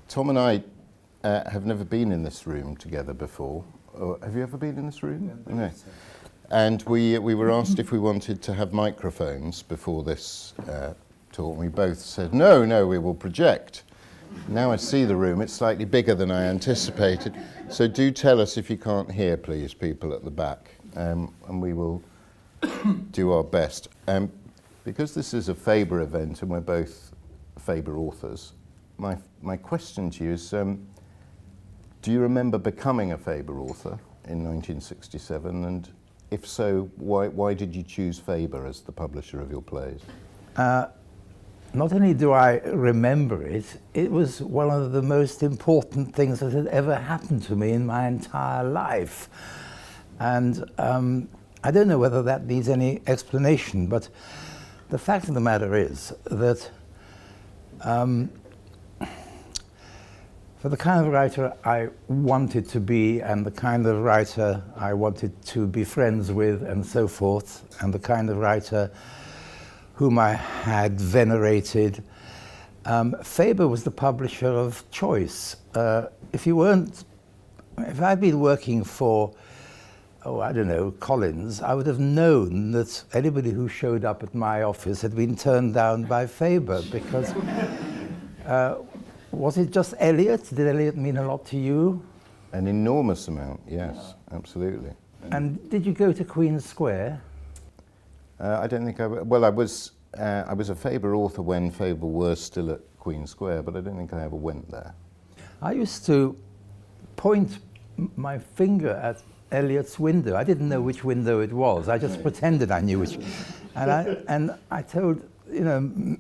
Tom and I have never been in this room together before. Have you ever been in this room? Yeah, No. And we were asked if we wanted to have microphones before this talk. We both said, no, we will project. Now I see the room, it's slightly bigger than I anticipated. So do tell us if you can't hear, please, people at the back, and we will do our best. Because this is a Faber event and we're both Faber authors, my question to you is, do you remember becoming a Faber author in 1967? And if so, why did you choose Faber as the publisher of your plays? Not only do I remember it, it was one of the most important things that had ever happened to me in my entire life. And I don't know whether that needs any explanation, but the fact of the matter is that for the kind of writer I wanted to be, and the kind of writer I wanted to be friends with, and so forth, and the kind of writer whom I had venerated, Faber was the publisher of choice. If I'd been working for, I don't know, Collins, I would have known that anybody who showed up at my office had been turned down by Faber, because was it just Eliot? Did Eliot mean a lot to you? An enormous amount, yes, absolutely. And did you go to Queen Square? I don't think I was a Faber author when Faber were still at Queen Square, but I don't think I ever went there. I used to point my finger at Eliot's window. I didn't know which window it was. I just pretended I knew which. And I told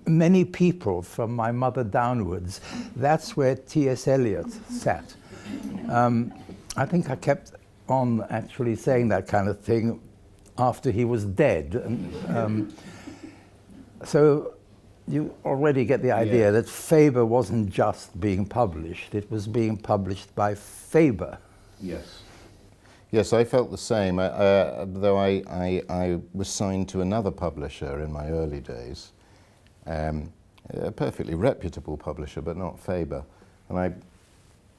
many people from my mother downwards, that's where T.S. Eliot sat. I think I kept on actually saying that kind of thing after he was dead. And, so you already get the idea that Faber wasn't just being published, it was being published by Faber. Yes. Yes, I felt the same, though I was signed to another publisher in my early days, a perfectly reputable publisher, but not Faber. And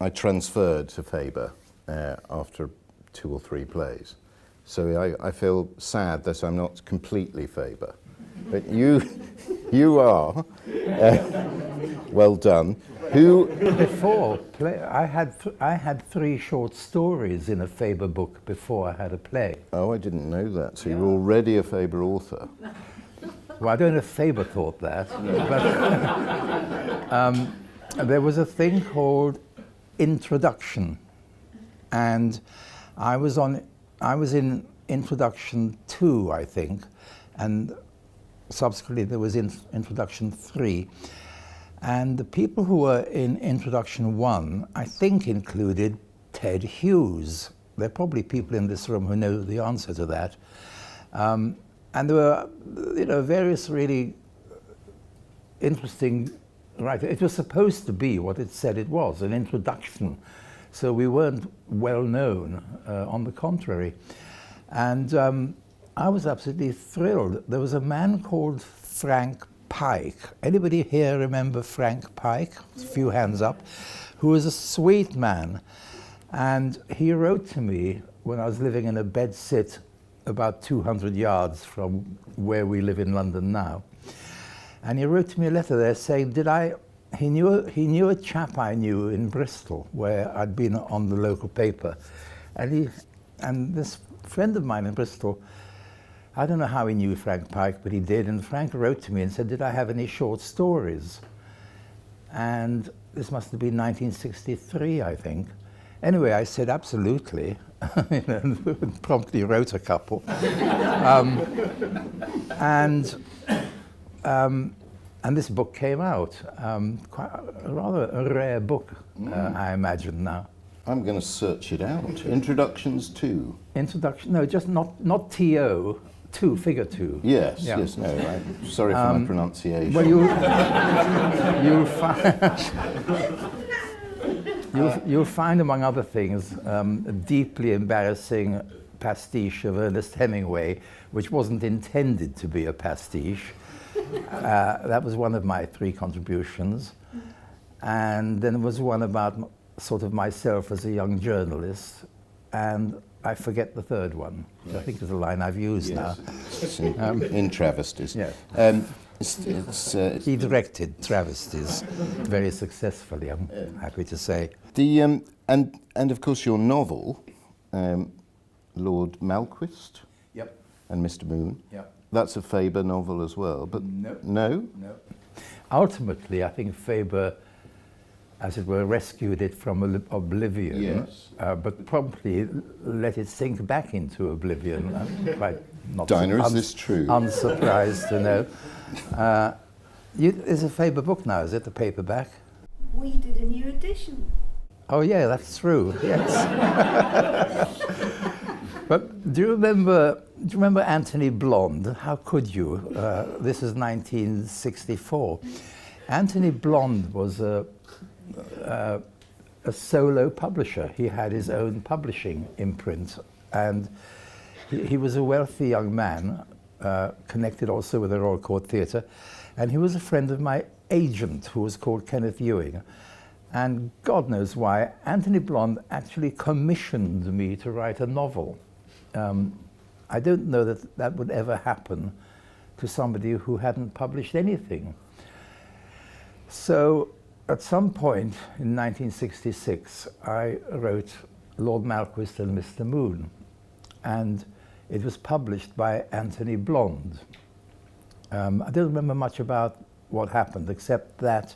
I transferred to Faber after 2 or 3 plays. So I feel sad that I'm not completely Faber, but you are. Well done. Before I had 3 short stories in a Faber book before I had a play. Oh, I didn't know that. So you're already a Faber author. Well, I don't know if Faber thought that, but there was a thing called introduction, and I was in introduction 2, I think, and subsequently there was introduction 3. And the people who were in introduction 1, I think, included Ted Hughes. There are probably people in this room who know the answer to that. And there were, various really interesting writers. It was supposed to be what it said it was, an introduction. So we weren't well known, on the contrary. And I was absolutely thrilled. There was a man called Frank Pike. Anybody here remember Frank Pike? A few hands up. Who was a sweet man. And he wrote to me when I was living in a bedsit about 200 yards from where we live in London now. And he wrote to me a letter there saying, he knew a chap I knew in Bristol, where I'd been on the local paper. And this friend of mine in Bristol, I don't know how he knew Frank Pike, but he did. And Frank wrote to me and said, did I have any short stories? And this must have been 1963, I think. Anyway, I said, absolutely. Promptly wrote a couple. And this book came out. Quite rather a rare book, I imagine now. I'm going to search it out. Introductions 2. No, just not T-O, 2, figure 2. Yes, yeah. Yes, no, I'm sorry for my pronunciation. Well, you'll find, among other things, a deeply embarrassing pastiche of Ernest Hemingway, which wasn't intended to be a pastiche. That was one of my 3 contributions. and then there was one about sort of myself as a young journalist, and I forget the third one, which I think is a line I've used now. It's in travesties. Yeah. He He directed travesties very successfully, I'm happy to say. the and of course your novel, Lord Malquist Yep. and Mr. Moon. Yep. That's a Faber novel as well, but No. no. No. Ultimately, I think Faber, as it were, rescued it from oblivion, Yes. but promptly let it sink back into oblivion. I'm quite not Dinah, is this true? Unsurprised to know. It's a Faber book now, is it, the paperback? We did a new edition. Oh yeah, that's true. Yes. But do you remember Anthony Blonde? How could you? This is 1964. Anthony Blonde was a solo publisher. He had his own publishing imprint, and he was a wealthy young man, connected also with the Royal Court Theatre, and he was a friend of my agent, who was called Kenneth Ewing. And God knows why, Anthony Blonde actually commissioned me to write a novel. I don't know that that would ever happen to somebody who hadn't published anything. So at some point in 1966, I wrote Lord Malquist and Mr. Moon, and it was published by Anthony Blonde. I don't remember much about what happened, except that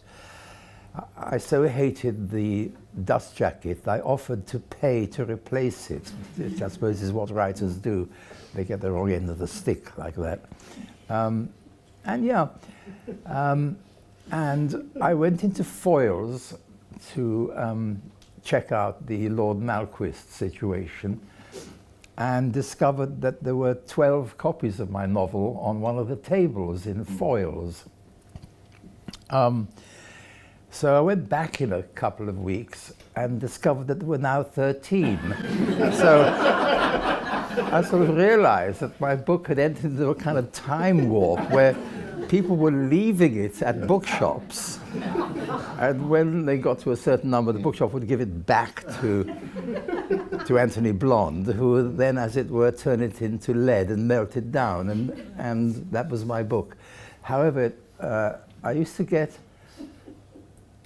I so hated the dust jacket, I offered to pay to replace it, which I suppose is what writers do. They get the wrong end of the stick like that. And I went into Foyles to check out the Lord Malquist situation, and discovered that there were 12 copies of my novel on one of the tables in Foyles. So I went back in a couple of weeks and discovered that there were now 13. So I sort of realized that my book had entered into a kind of time warp where people were leaving it at bookshops, and when they got to a certain number, the bookshop would give it back to Anthony Blonde, who would then, as it were, turn it into lead and melt it down, and that was my book. However, I used to get,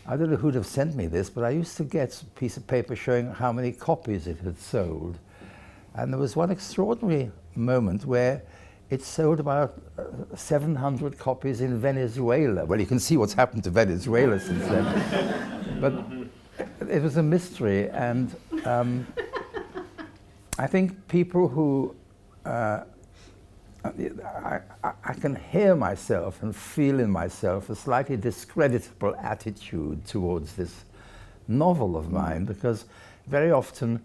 I don't know who'd have sent me this, but I used to get a piece of paper showing how many copies it had sold. And there was one extraordinary moment where it sold about 700 copies in Venezuela. Well, you can see what's happened to Venezuela since then. But it was a mystery, and I think people who I can hear myself and feel in myself a slightly discreditable attitude towards this novel of mine, because very often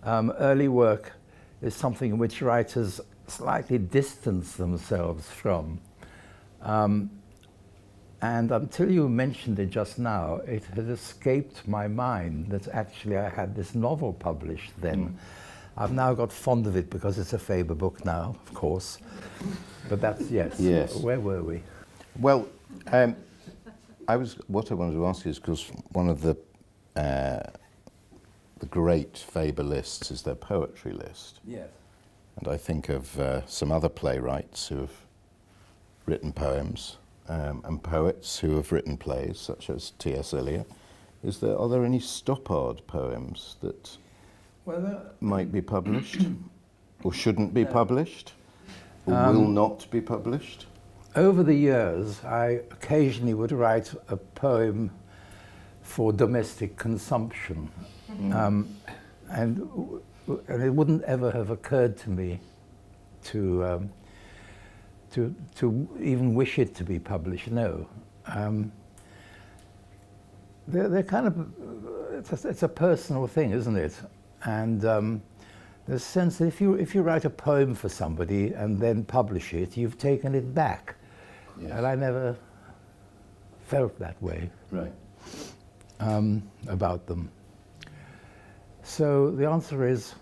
early work is something in which writers slightly distance themselves from. And until you mentioned it just now, it had escaped my mind that actually I had this novel published then. I've now got fond of it because it's a Faber book now, of course. But that's, yes. Yes. Where were we? Well, what I wanted to ask you is, because one of the great Faber lists is their poetry list. Yes. And I think of some other playwrights who have written poems and poets who have written plays, such as T.S. Eliot. Are there any Stoppard poems that might be published, or shouldn't be published, or will not be published? Over the years, I occasionally would write a poem for domestic consumption. And it wouldn't ever have occurred to me to even wish it to be published. No, they're kind of, it's a personal thing, isn't it? And there's a sense that if you write a poem for somebody and then publish it, you've taken it back. Yes. And I never felt that way. Right. About them. So the answer is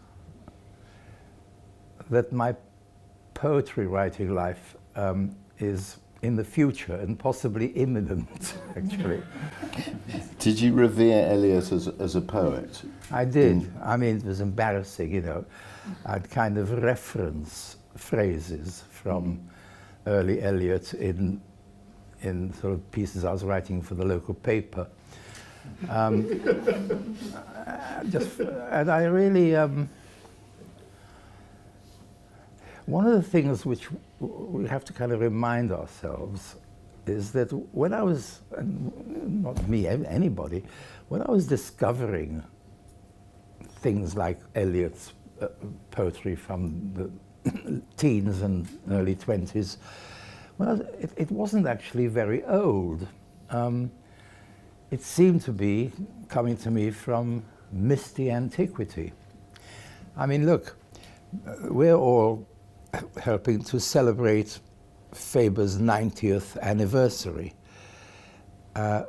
that my poetry writing life is in the future and possibly imminent, actually. Did you revere Eliot as a poet? I did. I mean, it was embarrassing, you know. I'd kind of reference phrases from early Eliot in sort of pieces I was writing for the local paper. And I really, one of the things which we have to kind of remind ourselves is that when I was, and not me, anybody, when I was discovering things like Eliot's poetry from the teens and early 20s, well, it wasn't actually very old. It seemed to be coming to me from misty antiquity. I mean, look, we're all helping to celebrate Faber's 90th anniversary.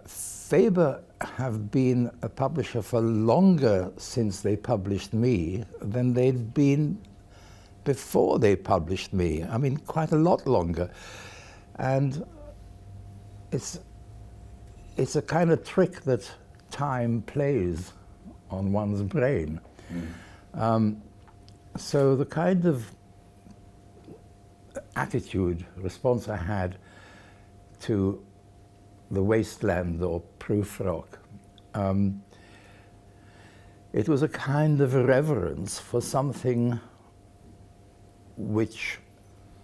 Faber have been a publisher for longer since they published me than they'd been before they published me. I mean, quite a lot longer. And it's a kind of trick that time plays on one's brain. So the kind of attitude, response I had to The Wasteland or Prufrock, it was a kind of reverence for something which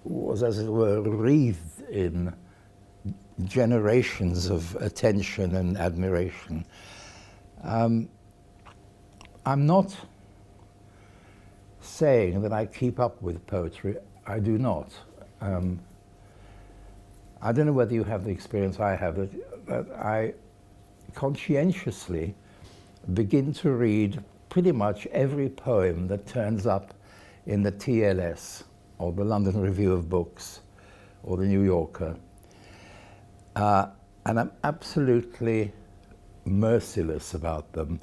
was, as it were, wreathed in generations of attention and admiration. I'm not saying that I keep up with poetry. I do not. I don't know whether you have the experience I have, that I conscientiously begin to read pretty much every poem that turns up in the TLS, or the London Review of Books, or the New Yorker. And I'm absolutely merciless about them.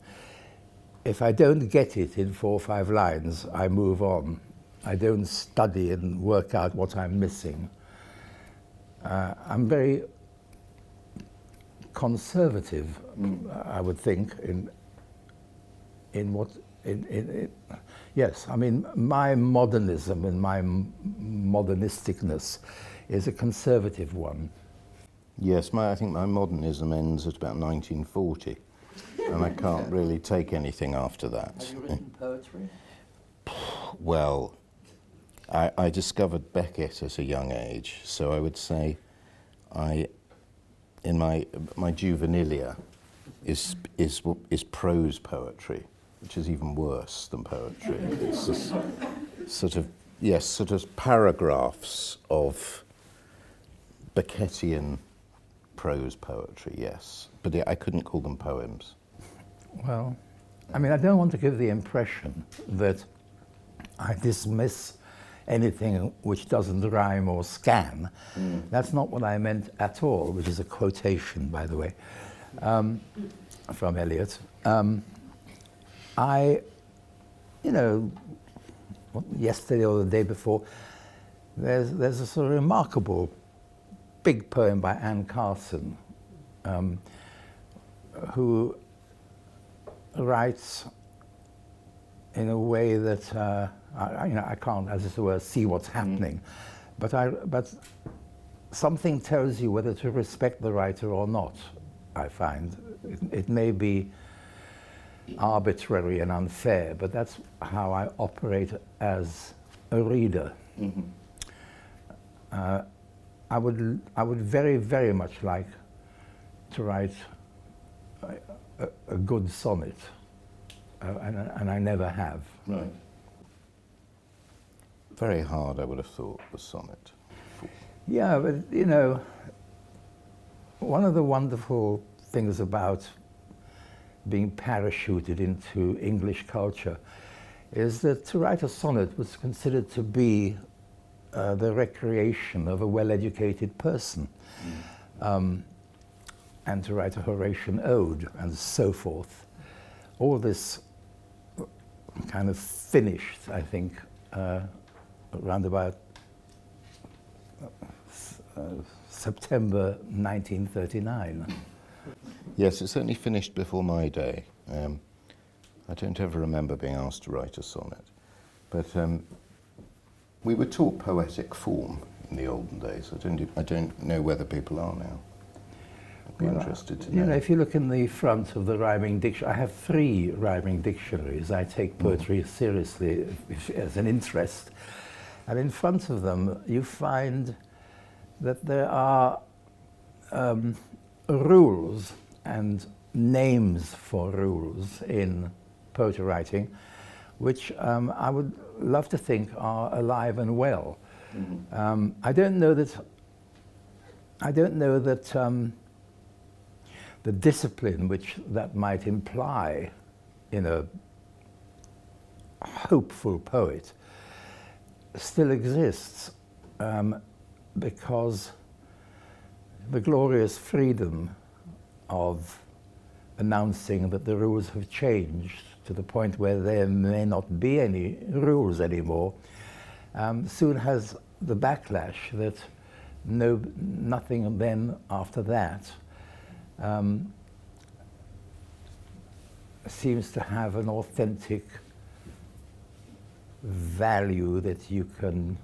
If I don't get it in 4 or 5 lines, I move on. I don't study and work out what I'm missing. I'm very conservative, I would think, yes, I mean, my modernism and my modernisticness is a conservative one. Yes, I think my modernism ends at about 1940, and I can't really take anything after that. Have you written poetry? Well, I discovered Beckett at a young age, so I would say in my juvenilia is prose poetry, which is even worse than poetry. It's just sort of paragraphs of Beckettian prose poetry, yes, but I couldn't call them poems. Well, I mean, I don't want to give the impression that I dismiss anything which doesn't rhyme or scan. That's not what I meant at all, which is a quotation, by the way, from Eliot. Yesterday or the day before, there's a sort of remarkable big poem by Anne Carson, who writes in a way that I can't, as it were, see what's happening, but something tells you whether to respect the writer or not. I find it may be arbitrary and unfair, but that's how I operate as a reader. I would very, very much like to write a good sonnet, and I never have. Right. Very hard, I would have thought, the sonnet. Yeah, but one of the wonderful things about being parachuted into English culture is that to write a sonnet was considered to be the recreation of a well-educated person, and to write a Horatian ode and so forth. All this kind of finished, I think, around about September 1939. Yes, it certainly finished before my day. I don't ever remember being asked to write a sonnet. But we were taught poetic form in the olden days. I don't know whether people are now. I'd be interested to know. You know, if you look in the front of the rhyming dictionary, I have 3 rhyming dictionaries. I take poetry seriously as an interest. And in front of them, you find that there are rules and names for rules in poetry writing, which I would love to think are alive and well. Mm-hmm. I don't know that the discipline which that might imply in a hopeful poet still exists, because the glorious freedom of announcing that the rules have changed to the point where there may not be any rules anymore soon has the backlash that nothing then after that seems to have an authentic value that you can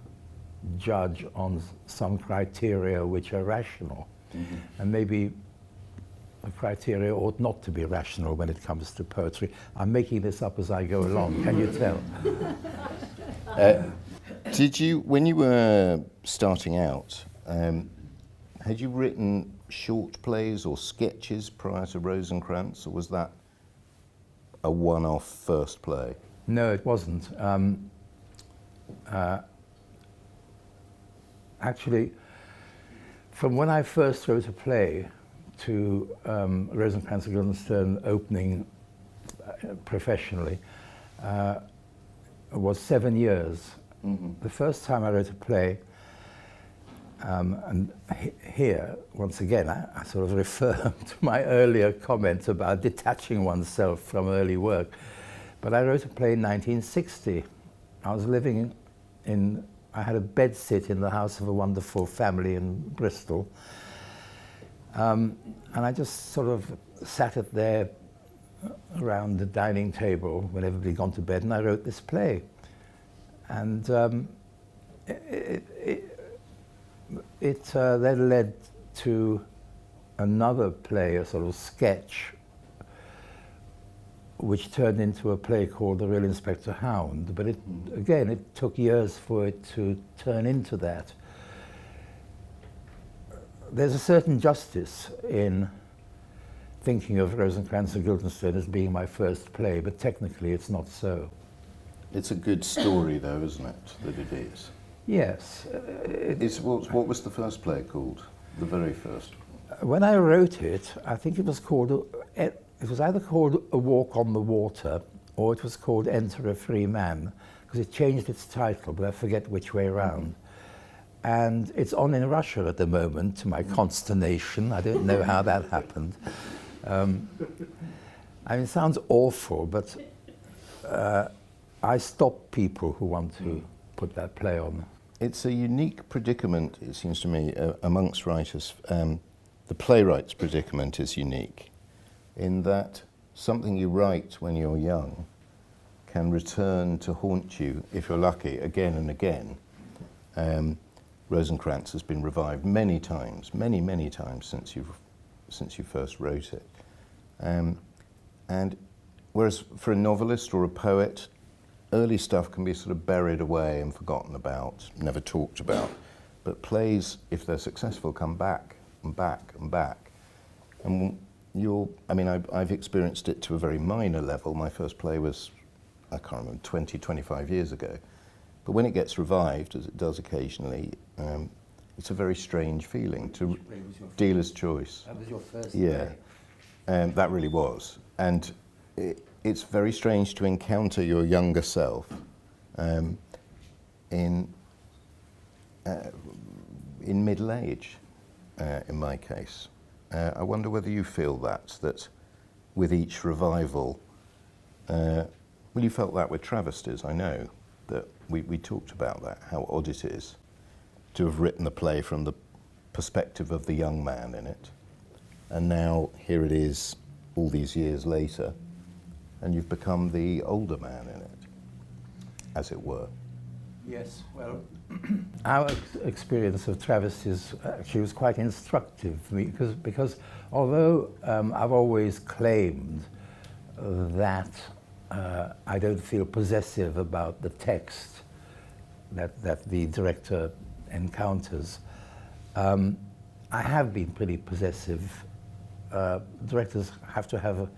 judge on some criteria which are rational. Mm-hmm. And maybe the criteria ought not to be rational when it comes to poetry. I'm making this up as I go along, can you tell? Did you, when you were starting out, had you written short plays or sketches prior to Rosencrantz, or was that a one-off first play? No, it wasn't. Actually, from when I first wrote a play to Rosencrantz and Guildenstern opening professionally was 7 years. Mm-hmm. The first time I wrote a play, and here, once again, I sort of refer to my earlier comment about detaching oneself from early work. But I wrote a play in 1960. I was living I had a bedsit in the house of a wonderful family in Bristol. And I just sort of sat there around the dining table when everybody had gone to bed, and I wrote this play. And it then led to another play, a sort of sketch, which turned into a play called The Real Inspector Hound. But again, it took years for it to turn into that. There's a certain justice in thinking of Rosencrantz and Guildenstern as being my first play, but technically it's not so. It's a good story, though, isn't it, that it is? Yes. What was the first play called? The very first? When I wrote it, I think it was called, it was either called A Walk on the Water, or it was called Enter a Free Man, because it changed its title, but I forget which way around. And it's on in Russia at the moment, to my consternation. I don't know how that happened. I mean, it sounds awful, but I stop people who want to put that play on. It's a unique predicament, it seems to me, amongst writers. The playwright's predicament is unique in that something you write when you're young can return to haunt you, if you're lucky, again and again. Rosencrantz has been revived many times, many times since you first wrote it. And whereas for a novelist or a poet, early stuff can be sort of buried away and forgotten about, never talked about. But plays, if they're successful, come back and back and back. And I've experienced it to a very minor level. My first play was, I can't remember, 20, 25 years ago. But when it gets revived, as it does occasionally, it's a very strange feeling. To Dealer's Choice. That was your first play. Yeah, that really was. And it's very strange to encounter your younger self in middle age, in my case. I wonder whether you feel that with each revival, well, you felt that with Travesties, I know, that we talked about that, how odd it is to have written the play from the perspective of the young man in it. And now here it is all these years later, and you've become the older man in it, as it were. Yes, well, our experience of travesties actually was quite instructive for me because although I've always claimed that I don't feel possessive about the text that the director encounters, I have been pretty possessive. Directors have to have a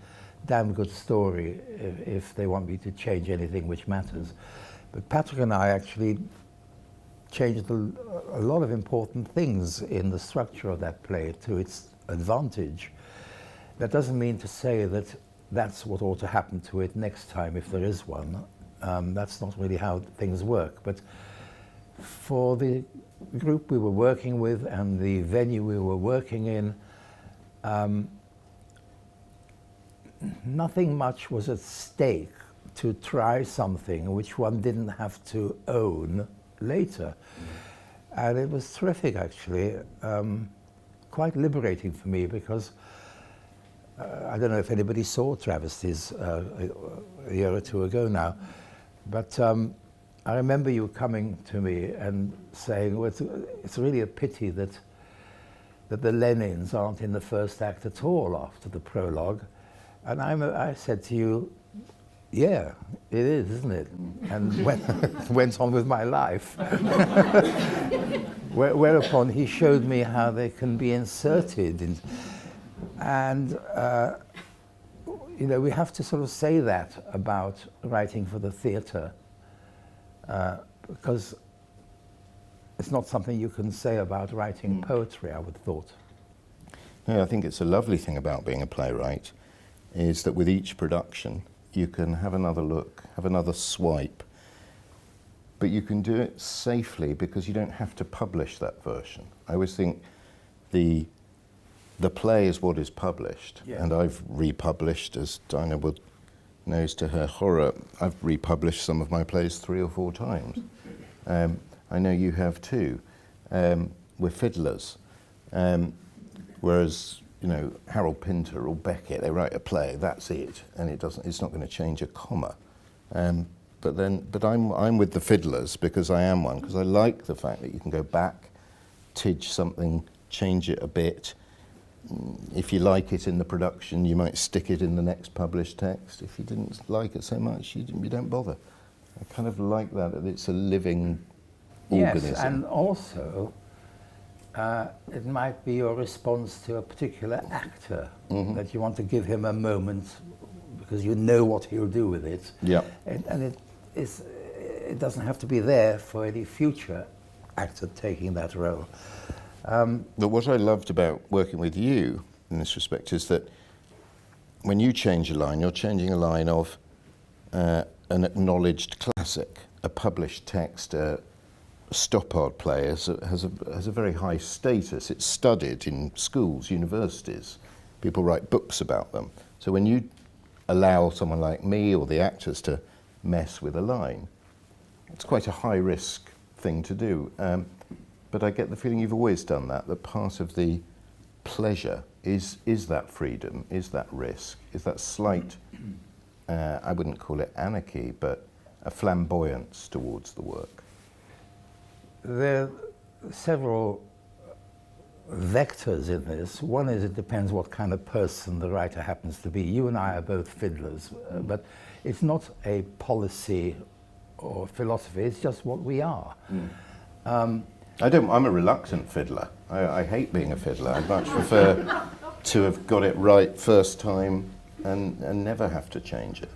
damn good story if they want me to change anything which matters. But Patrick and I actually changed a lot of important things in the structure of that play to its advantage. That doesn't mean to say that that's what ought to happen to it next time if there is one. That's not really how things work. But for the group we were working with and the venue we were working in, nothing much was at stake to try something which one didn't have to own later. And it was terrific, actually, quite liberating for me because I don't know if anybody saw Travesties a year or two ago now, but I remember you coming to me and saying, well, it's really a pity that the Lenins aren't in the first act at all after the prologue. And I said to you, yeah, it is, isn't it? And went on with my life. Whereupon he showed me how they can be inserted. And you know, we have to sort of say that about writing for the theatre, because it's not something you can say about writing poetry, I would have thought. No, I think it's a lovely thing about being a playwright, is that with each production, you can have another look, have another swipe, but you can do it safely because you don't have to publish that version. I always think the play is what is published, and I've republished, as Dinah knows to her horror, I've republished some of my plays 3 or 4 times. I know you have too. We're fiddlers, whereas you know, Harold Pinter or Beckett, they write a play, that's it, and it's not going to change a comma. But I'm with the fiddlers because I am one, because I like the fact that you can go back, tidge something, change it a bit. If you like it in the production, you might stick it in the next published text. If you didn't like it so much, you don't bother. I kind of like that it's a living organism. Yes, and also, it might be your response to a particular actor, that you want to give him a moment because you know what he'll do with it. Yeah. And it doesn't have to be there for any future actor taking that role. But what I loved about working with you in this respect is that when you change a line, you're changing a line of an acknowledged classic, a published text, a Stoppard play has a very high status. It's studied in schools, universities. People write books about them. So when you allow someone like me or the actors to mess with a line, it's quite a high-risk thing to do. But I get the feeling you've always done that part of the pleasure is that freedom, is that risk, is that slight, I wouldn't call it anarchy, but a flamboyance towards the work. There are several vectors in this. One is it depends what kind of person the writer happens to be. You and I are both fiddlers, but it's not a policy or philosophy, it's just what we are. I'm a reluctant fiddler. I hate being a fiddler. I'd much prefer to have got it right first time and never have to change it.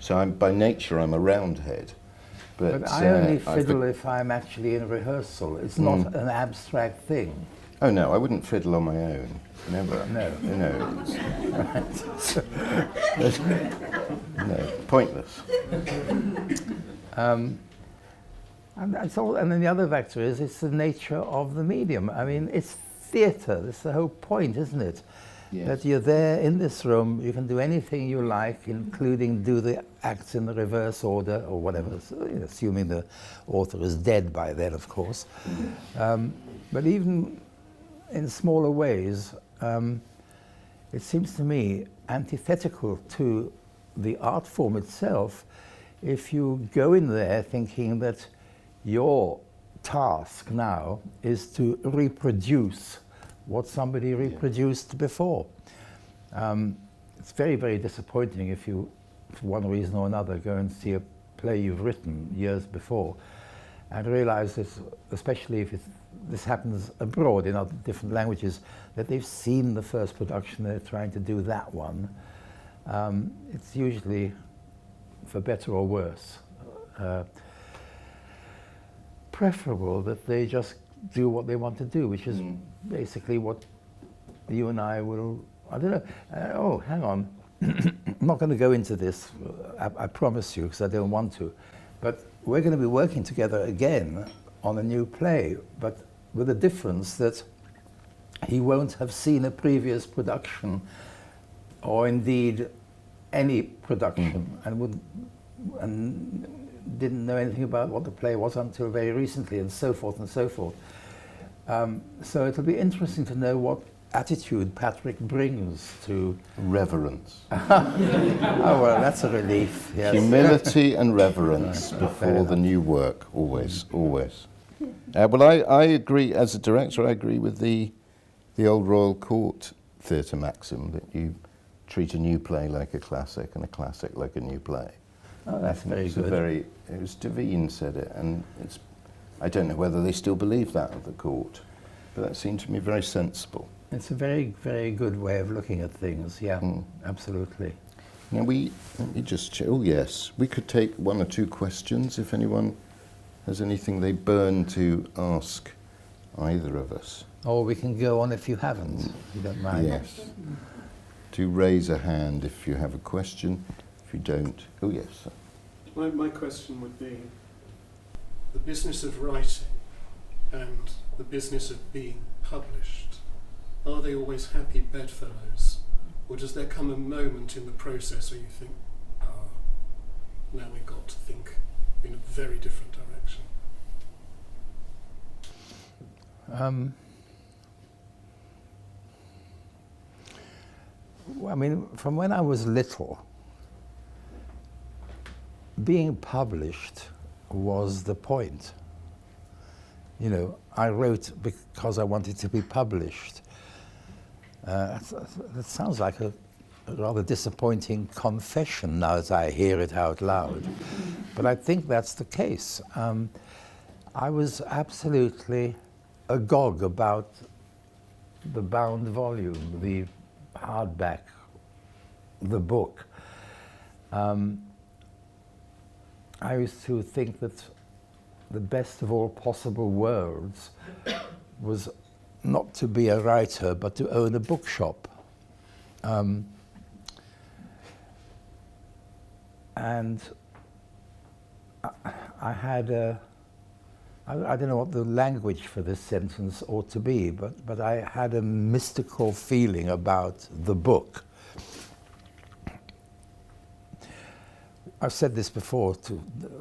So by nature I'm a roundhead. But I only fiddle if I'm actually in rehearsal. It's not an abstract thing. Oh no, I wouldn't fiddle on my own. Never. No. No. No, pointless. And then the other vector is it's the nature of the medium. I mean, it's theatre. That's the whole point, isn't it? Yes. That you're there in this room, you can do anything you like, including do the acts in the reverse order or whatever, so, assuming the author is dead by then, of course. But even in smaller ways, it seems to me antithetical to the art form itself if you go in there thinking that your task now is to reproduce what somebody reproduced before. It's very, very disappointing if you, for one reason or another, go and see a play you've written years before and realize that, especially if this happens abroad in other different languages, that they've seen the first production, they're trying to do that one. It's usually for better or worse. Preferable that they just do what they want to do, which is basically what you and I will, I don't know, oh, hang on. I'm not going to go into this, I promise you, because I don't want to. But we're going to be working together again on a new play, but with the difference that he won't have seen a previous production, or indeed any production, and didn't know anything about what the play was until very recently, and so forth and so forth. So it'll be interesting to know what attitude Patrick brings to Reverence. Oh, well, that's a relief. Yes. Humility and reverence before the new work, always, always. Well, I agree, as a director, I agree with the old Royal Court theatre maxim that you treat a new play like a classic and a classic like a new play. Oh, that's very good. It was Devine said it, and it's, I don't know whether they still believe that at the court, but that seemed to me very sensible. It's a very, very good way of looking at things, yeah, absolutely. Now let me just, oh yes, we could take one or two questions if anyone has anything they burn to ask either of us. Or we can go on if you haven't, if you don't mind. Yes. Do raise a hand if you have a question. If you don't, oh yes. Sir. My question would be, the business of writing and the business of being published, are they always happy bedfellows? Or does there come a moment in the process where you think, now we've got to think in a very different direction? I mean, from when I was little, being published was the point. You know, I wrote because I wanted to be published. That sounds like a rather disappointing confession now as I hear it out loud. But I think that's the case. I was absolutely agog about the bound volume, the hardback, the book. I used to think that the best of all possible worlds was not to be a writer, but to own a bookshop. And I had I don't know what the language for this sentence ought to be, but I had a mystical feeling about the book. I've said this before,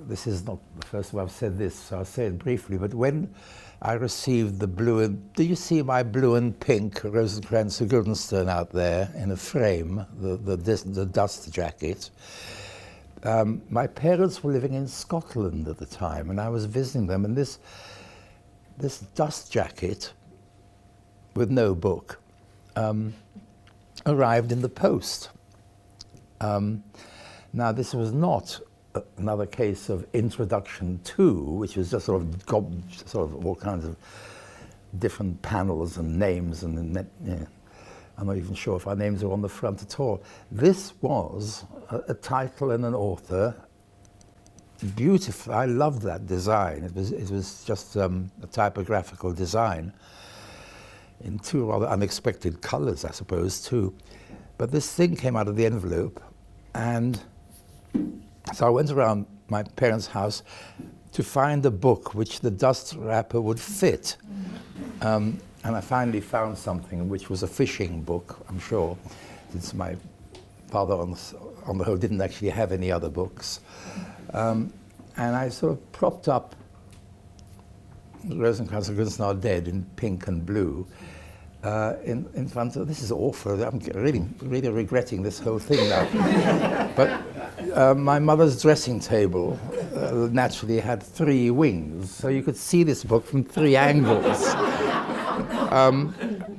this is not the first time I've said this, so I'll say it briefly, but when I received the blue and, do you see my blue and pink Rosencrantz of Guildenstern out there in a frame, the dust jacket? My parents were living in Scotland at the time, and I was visiting them, and this dust jacket, with no book, arrived in the post. Now, this was not another case of introduction to, which was just sort of all kinds of different panels and names, and I'm not even sure if our names are on the front at all. This was a title and an author. Beautiful. I loved that design. It was just a typographical design in two rather unexpected colours, I suppose, too. But this thing came out of the envelope, and so I went around my parents' house to find a book which the dust wrapper would fit. And I finally found something which was a fishing book, I'm sure, since my father, on the whole, didn't actually have any other books. And I sort of propped up Rosencrantz and Guildenstern Are Dead in pink and blue, in front of, this is awful, I'm really regretting this whole thing now. But my mother's dressing table naturally had 3 wings, so you could see this book from 3 angles.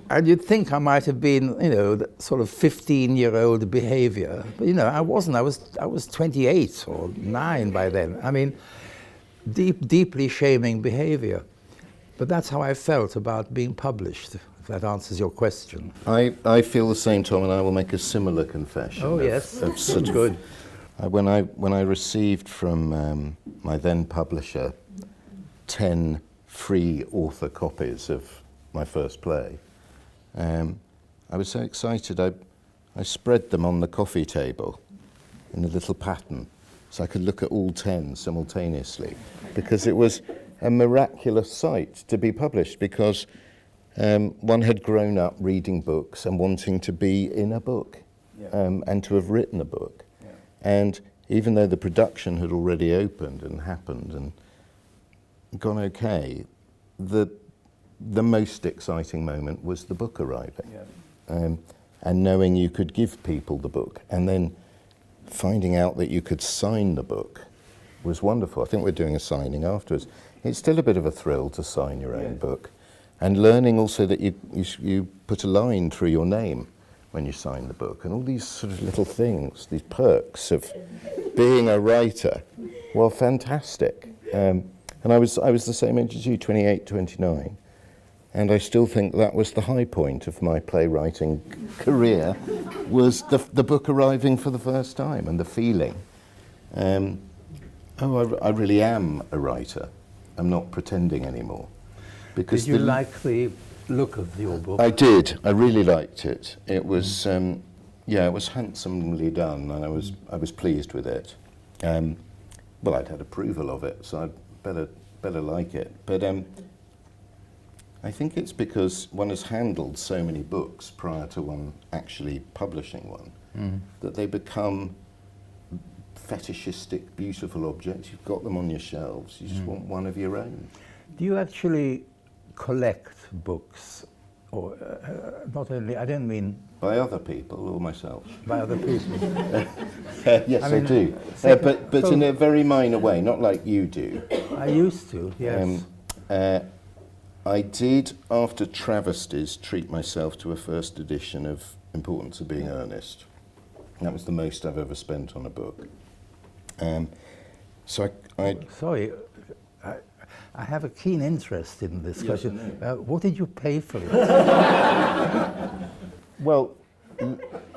And you'd think I might have been, you know, the sort of 15-year-old behavior, but you know, I wasn't. I was 28 or 9 by then. I mean, deeply shaming behavior. But that's how I felt about being published, if that answers your question. I feel the same, Tom, and I will make a similar confession. Oh, yes. Of sort of, good. When I received from my then publisher 10 free author copies of my first play, I was so excited. I spread them on the coffee table in a little pattern so I could look at all 10 simultaneously, because it was a miraculous sight to be published, because one had grown up reading books and wanting to be in a book, and to have written a book. Yeah. And even though the production had already opened and happened and gone okay, the most exciting moment was the book arriving. Yeah. And knowing you could give people the book, and then finding out that you could sign the book was wonderful. I think we're doing a signing afterwards. It's still a bit of a thrill to sign your own book, and learning also that you put a line through your name when you sign the book, and all these sort of little things, these perks of being a writer, were fantastic. And I was the same age as you, 28, 29, and I still think that was the high point of my playwriting career, was the book arriving for the first time, and the feeling. I really am a writer. I'm not pretending anymore. Because did you like the look of your book? I did. I really liked it. It was, it was handsomely done, and I was pleased with it. Well, I'd had approval of it, so I'd better like it. But I think it's because one has handled so many books prior to one actually publishing one, that they become fetishistic, beautiful objects. You've got them on your shelves. You just want one of your own. Do you actually collect books, or not only? I don't mean by other people or myself. By other people. Yes, I do, but in a very minor way, not like you do. I used to, yes. I did, after Travesties, treat myself to a first edition of Importance of Being Earnest. That was the most I've ever spent on a book. So I Sorry, I have a keen interest in this question. What did you pay for it? Well,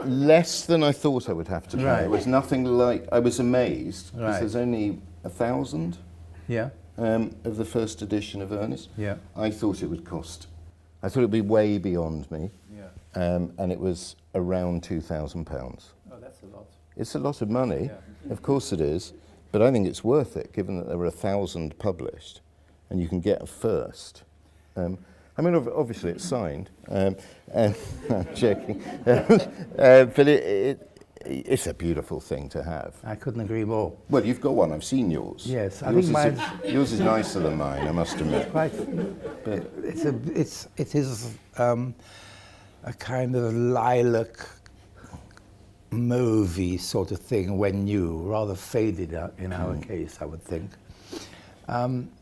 less than I thought I would have to pay. Right. It was nothing like, I was amazed, because Right. there's only 1,000 Yeah. of the first edition of Ernest. Yeah. I thought it would cost, I thought it would be way beyond me, and it was around £2,000. Oh, that's a lot. It's a lot of money, of course it is, but I think it's worth it, given that there were 1,000 published, and you can get a first. I mean, obviously it's signed, and I'm joking, but it's a beautiful thing to have. I couldn't agree more. Well, you've got one. I've seen yours. Yes, I think mine. Yours is nicer than mine, I must admit. Quite. But It is a kind of lilac movie sort of thing when new, rather faded in our case, I would think.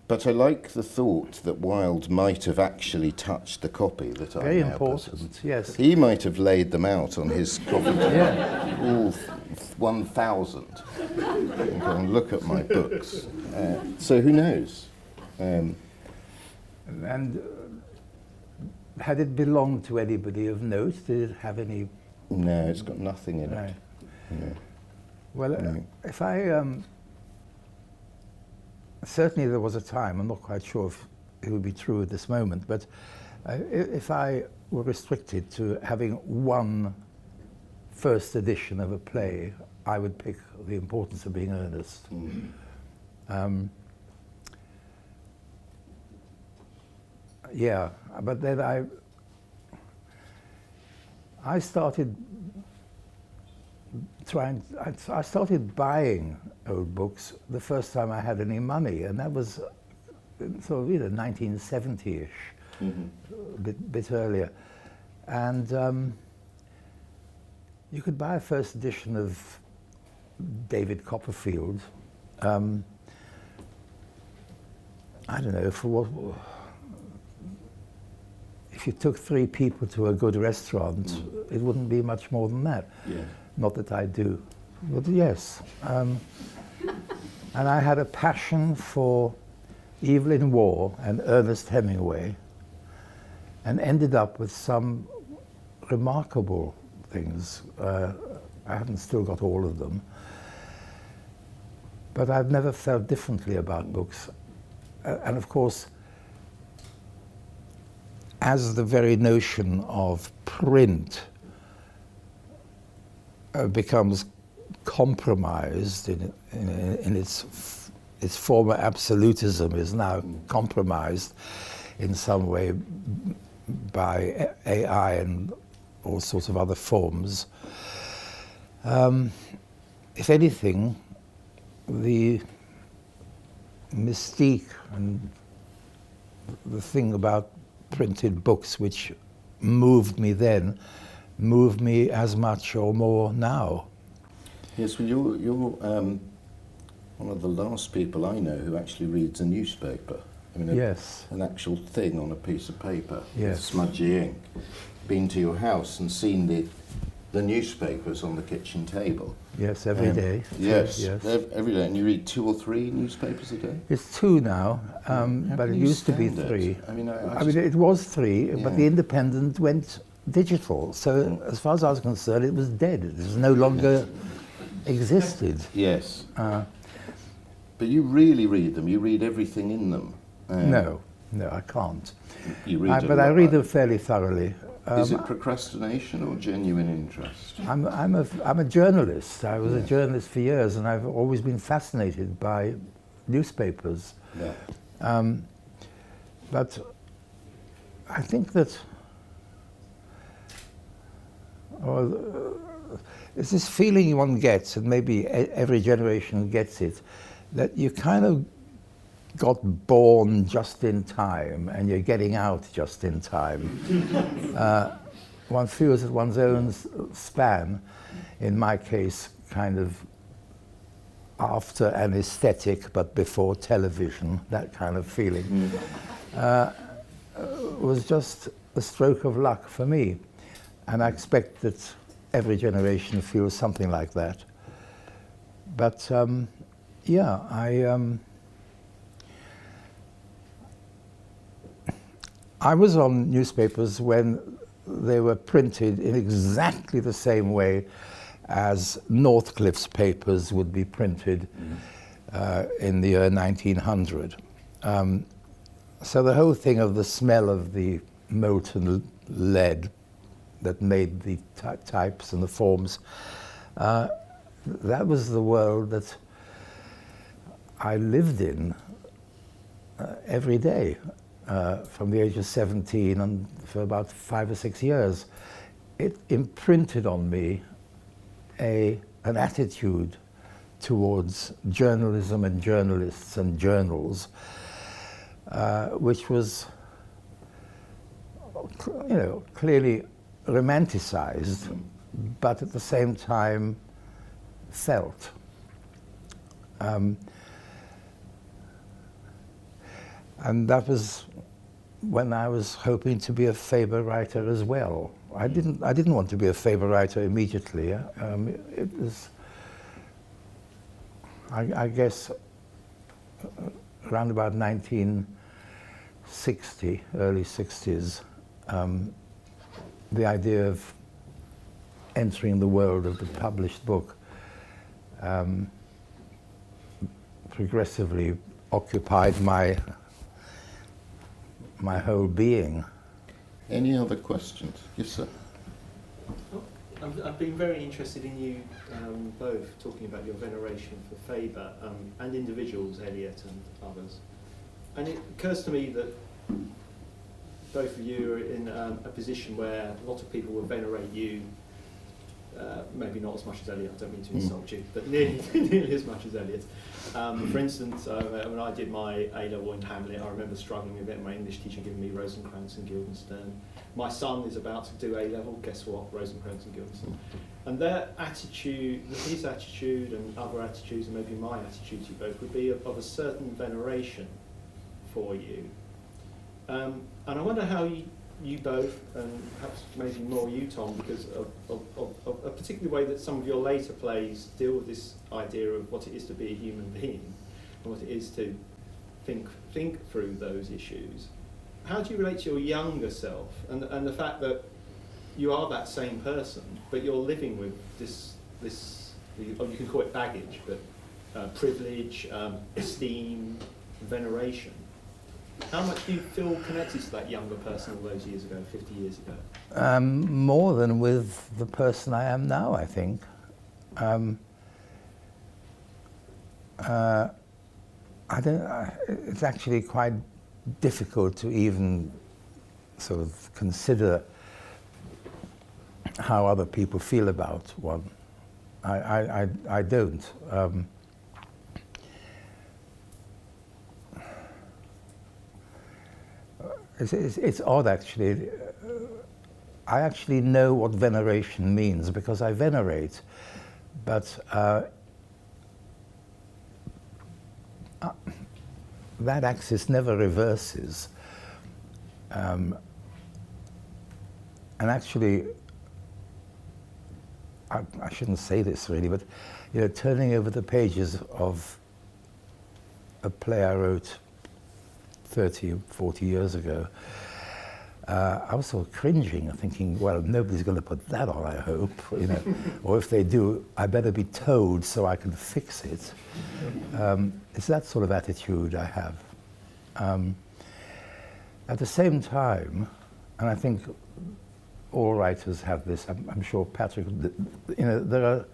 But I like the thought that Wilde might have actually touched the copy that I Very now important, possess. yes. He might have laid them out on his coffee table. Yeah. All 1,000. And go and look at my books. So who knows? And had it belonged to anybody of note? Did it have any? No, it's got nothing in Right. it. No. Well, No. if I certainly there was a time. I'm not quite sure if it would be true at this moment, but if I were restricted to having one first edition of a play, I would pick The Importance of Being Earnest. Yeah, but then I started I started buying old books the first time I had any money, and that was sort of 1970-ish, a bit earlier. And you could buy a first edition of David Copperfield. I don't know, for what, if you took 3 people to a good restaurant, it wouldn't be much more than that. Yeah. Not that I do, but yes. And I had a passion for Evelyn Waugh and Ernest Hemingway, and ended up with some remarkable things. I haven't still got all of them, but I've never felt differently about books. And of course, as the very notion of print becomes compromised in its former absolutism, is now compromised in some way by AI and all sorts of other forms. If anything, the mystique and the thing about printed books which moved me then, move me as much or more now. Yes, well, you're one of the last people I know who actually reads a newspaper. I mean, Yes. an actual thing on a piece of paper with Yes. smudgy ink. Been to your house and seen the newspapers on the kitchen table. Yes, every day. Yes, Yes. every day. And you read 2 or 3 newspapers a day? It's 2 now, How but can it you used to be stand it? 3. I mean, I mean, it was 3, but Yeah. the Independent went digital. So as far as I was concerned, it was dead. It was no longer existed. Yes. But you really read them. You read everything in them. No, I can't. You read But I read them fairly thoroughly. Is it procrastination or genuine interest? I'm a journalist. I was a journalist for years, and I've always been fascinated by newspapers. Yeah. But I think that it's this feeling one gets, and maybe every generation gets it, that you kind of got born just in time and you're getting out just in time. One feels that one's own span, in my case, kind of after an aesthetic but before television, that kind of feeling, was just a stroke of luck for me. And I expect that every generation feels something like that. But yeah, I was on newspapers when they were printed in exactly the same way as Northcliffe's papers would be printed in the year 1900. So the whole thing of the smell of the molten lead that made the types and the forms, that was the world that I lived in every day. From the age of 17 and for about 5 or 6 years. It imprinted on me an attitude towards journalism and journalists and journals, which was, clearly romanticized, but at the same time felt. And that was when I was hoping to be a Faber writer as well. I didn't want to be a Faber writer immediately. It was, I guess, around about 1960, early 60s, the idea of entering the world of the published book progressively occupied my whole being. Any other questions? Yes, sir. I've been very interested in you both talking about your veneration for Faber and individuals, Eliot and others. And it occurs to me that both of you are in a position where a lot of people will venerate you maybe not as much as Eliot, I don't mean to insult you, but nearly as much as Eliot. For instance, when I did my A-level in Hamlet, I remember struggling with it, my English teacher giving me Rosencrantz and Guildenstern. My son is about to do A-level, guess what, Rosencrantz and Guildenstern. And their attitude, his attitude and other attitudes, and maybe my attitude to you both, would be of a certain veneration for you. And I wonder how you both, and perhaps maybe more you, Tom, because of a particular way that some of your later plays deal with this idea of what it is to be a human being and what it is to think through those issues. How do you relate to your younger self and the fact that you are that same person, but you're living with this you can call it baggage, but privilege, esteem, veneration? How much do you feel connected to that younger person all those years ago, 50 years ago? More than with the person I am now, I think. It's actually quite difficult to even sort of consider how other people feel about one. I don't. It's odd, actually. I actually know what veneration means because I venerate, but that axis never reverses. And actually, I shouldn't say this really, but you know, turning over the pages of a play I wrote 30 or 40 years ago, I was sort of cringing, thinking, well, nobody's going to put that on, I hope, you know, or if they do, I better be told so I can fix it. It's that sort of attitude I have. At the same time, and I think all writers have this, I'm sure Patrick, you know,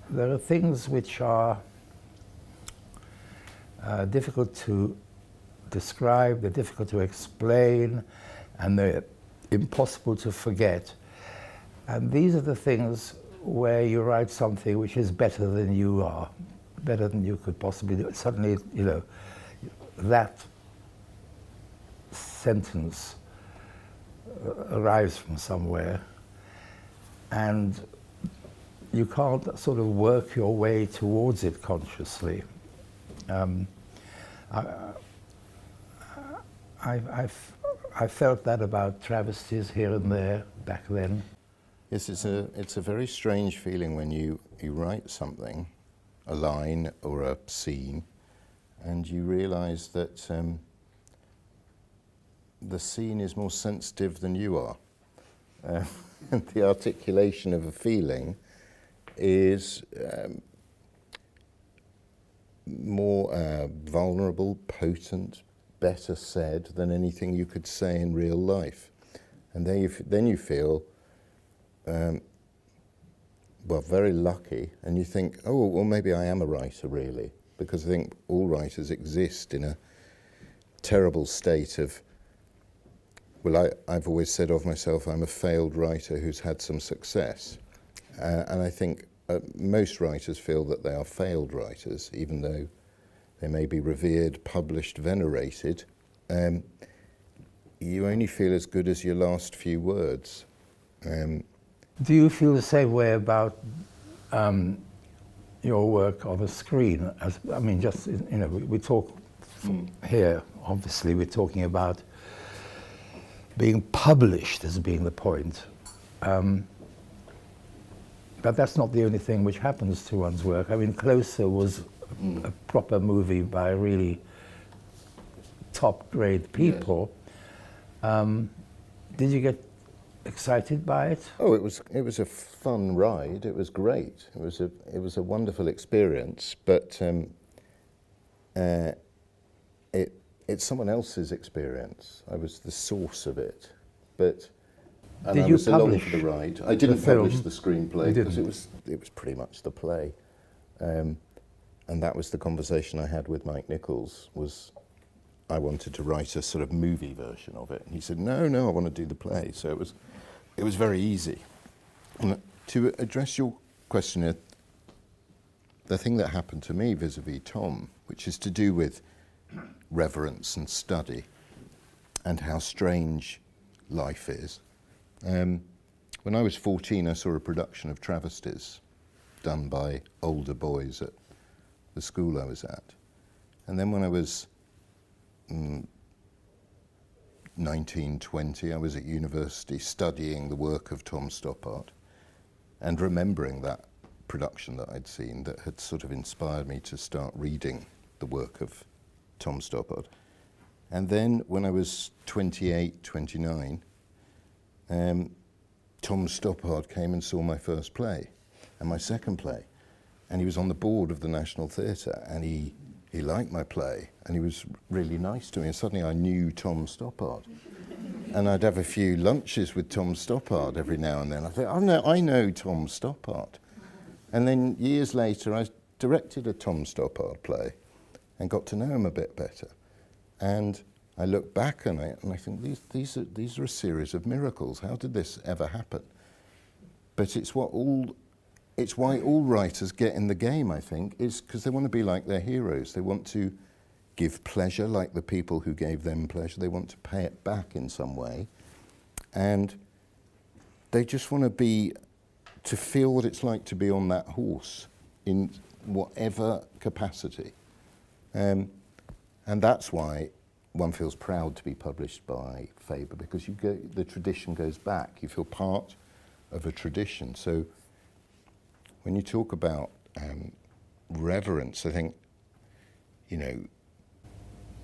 there are things which are difficult to describe, they're difficult to explain, and they're impossible to forget. And these are the things where you write something which is better than you are, better than you could possibly do. Suddenly, you know, that sentence arrives from somewhere, and you can't sort of work your way towards it consciously. I felt that about travesties here and there back then. Yes, it's a very strange feeling when you write something, a line or a scene, and you realise that the scene is more sensitive than you are. And the articulation of a feeling is more vulnerable, potent, better said than anything you could say in real life. And then you feel, well, very lucky, and you think, oh, well, maybe I am a writer, really, because I think all writers exist in a terrible state of, well, I've always said of myself, I'm a failed writer who's had some success. And I think most writers feel that they are failed writers, even though they may be revered, published, venerated. You only feel as good as your last few words. Do you feel the same way about your work on the screen? I mean, just, you know, we talk here, obviously, we're talking about being published as being the point. But that's not the only thing which happens to one's work. I mean, Closer was a proper movie by really top-grade people. Yes. Did you get excited by it? Oh, it was a fun ride. It was great. It was a wonderful experience. But it's someone else's experience. I was the source of it. But and did I you was along publish for the ride. I didn't publish the screenplay because it was pretty much the play. And that was the conversation I had with Mike Nichols, was I wanted to write a sort of movie version of it. And he said, no, I want to do the play. So it was very easy. To address your question, the thing that happened to me vis-a-vis Tom, which is to do with reverence and study and how strange life is. When I was 14, I saw a production of Travesties done by older boys at the school I was at. And then when I was 19, 20, I was at university studying the work of Tom Stoppard and remembering that production that I'd seen that had sort of inspired me to start reading the work of Tom Stoppard. And then when I was 28, 29, Tom Stoppard came and saw my first play and my second play. And he was on the board of the National Theatre, and he liked my play, and he was really nice to me. And suddenly I knew Tom Stoppard. And I'd have a few lunches with Tom Stoppard every now and then. I thought, oh no, I know Tom Stoppard. And then years later, I directed a Tom Stoppard play and got to know him a bit better. And I look back on it and I think these are a series of miracles. How did this ever happen? But it's why all writers get in the game, I think, is because they want to be like their heroes. They want to give pleasure like the people who gave them pleasure. They want to pay it back in some way. And they just want to feel what it's like to be on that horse in whatever capacity. And that's why one feels proud to be published by Faber, because the tradition goes back. You feel part of a tradition. So when you talk about reverence, I think,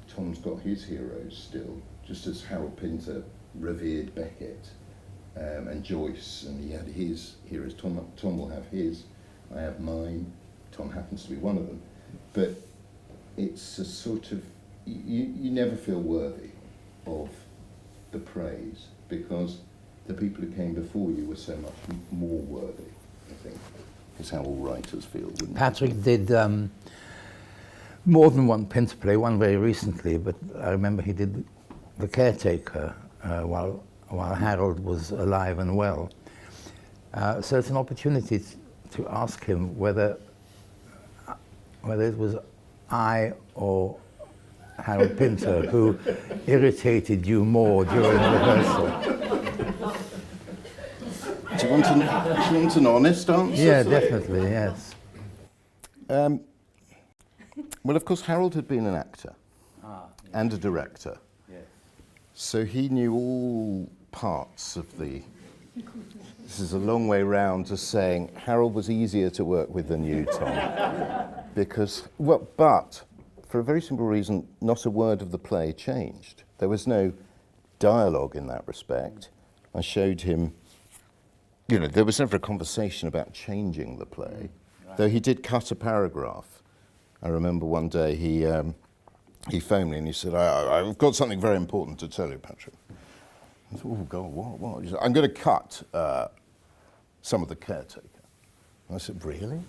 Tom's got his heroes still, just as Harold Pinter revered Beckett and Joyce, and he had his heroes. Tom will have his, I have mine. Tom happens to be one of them. But it's a sort of, you never feel worthy of the praise because the people who came before you were so much more worthy, I think, is how all writers feel, wouldn't it? Patrick did more than one Pinter play, one very recently, but I remember he did The Caretaker while Harold was alive and well. So it's an opportunity to ask him whether it was I or Harold Pinter who irritated you more during rehearsal. Do you want an honest answer? Yeah, definitely, yes. Well, of course, Harold had been an actor and a director. Yes. So he knew all parts of the... This is a long way round to saying Harold was easier to work with than you, Tom. But for a very simple reason, not a word of the play changed. There was no dialogue in that respect. I showed him, there was never a conversation about changing the play, though he did cut a paragraph. I remember one day he phoned me and he said, I've got something very important to tell you, Patrick. I said, oh, God, what? He said, I'm going to cut some of The Caretaker. And I said, really?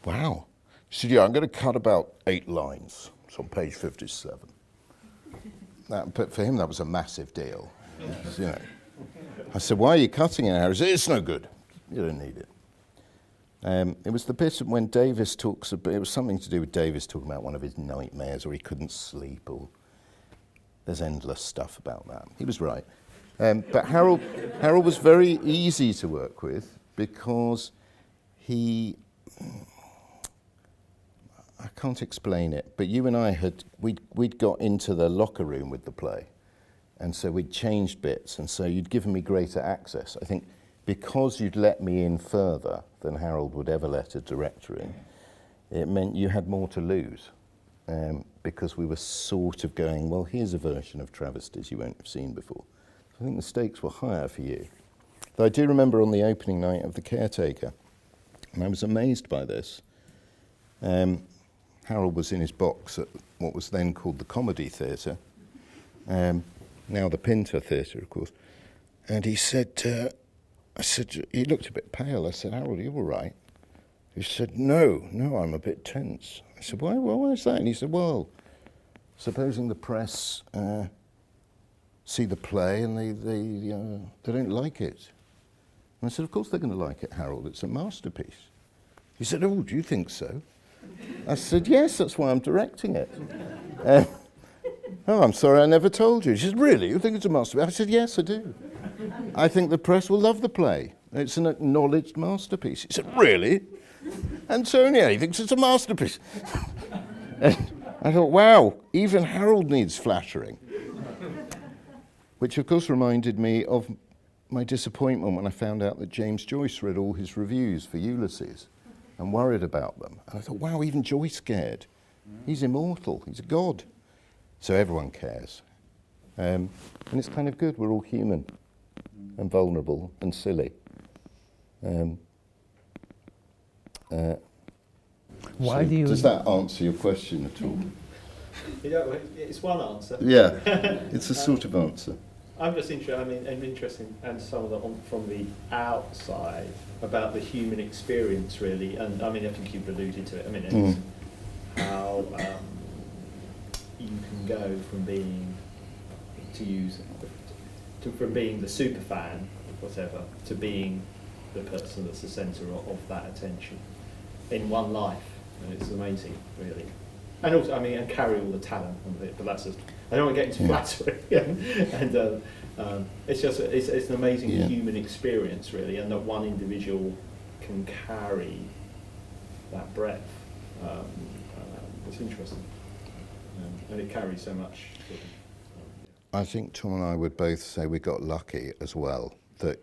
Wow. He said, yeah, I'm going to cut about 8 lines. It's on page 57. But for him, that was a massive deal. I said, why are you cutting it, Harry? He said, it's no good. You don't need it. It was the bit when Davis talks about, it was something to do with Davis talking about one of his nightmares or he couldn't sleep, or there's endless stuff about that. He was right. But Harold was very easy to work with because I can't explain it, but you and I we'd got into the locker room with the play, and so we'd changed bits, and so you'd given me greater access. I think because you'd let me in further than Harold would ever let a director in, it meant you had more to lose, because we were sort of going, well, here's a version of Travesties you won't have seen before. I think the stakes were higher for you. Though I do remember on the opening night of The Caretaker, and I was amazed by this, Harold was in his box at what was then called the Comedy Theatre, now the Pinter Theatre, of course, and he said, he looked a bit pale. I said, Harold, are you all right? He said, no, I'm a bit tense. I said, why is that? And he said, well, supposing the press see the play and they don't like it. And I said, of course they're going to like it, Harold. It's a masterpiece. He said, oh, do you think so? I said, yes, that's why I'm directing it. Oh, I'm sorry I never told you. She said, really? You think it's a masterpiece? I said, yes, I do. I think the press will love the play. It's an acknowledged masterpiece. He said, really? Antonia, he thinks it's a masterpiece. And I thought, wow, even Harold needs flattering. Which, of course, reminded me of my disappointment when I found out that James Joyce read all his reviews for Ulysses and worried about them. And I thought, wow, even Joyce cared. He's immortal. He's a god. So everyone cares. And it's kind of good. We're all human and vulnerable and silly. Why do you... Does that answer your question at all? You know, it's one answer. Yeah, it's a sort of answer. I'm just interested. I mean, I'm interested in some of the from the outside about the human experience, really. And I mean, I think you've alluded to it. I mean, it's how you can go from being, from being the super fan, whatever, to being the person that's the centre of that attention in one life, and it's amazing, really. And also, I mean, and carry all the talent of it, but that's just, I don't want to get into flattery. And it's just, it's an amazing human experience, really, and that one individual can carry that breadth. It's interesting, and it carries so much. I think Tom and I would both say we got lucky as well, that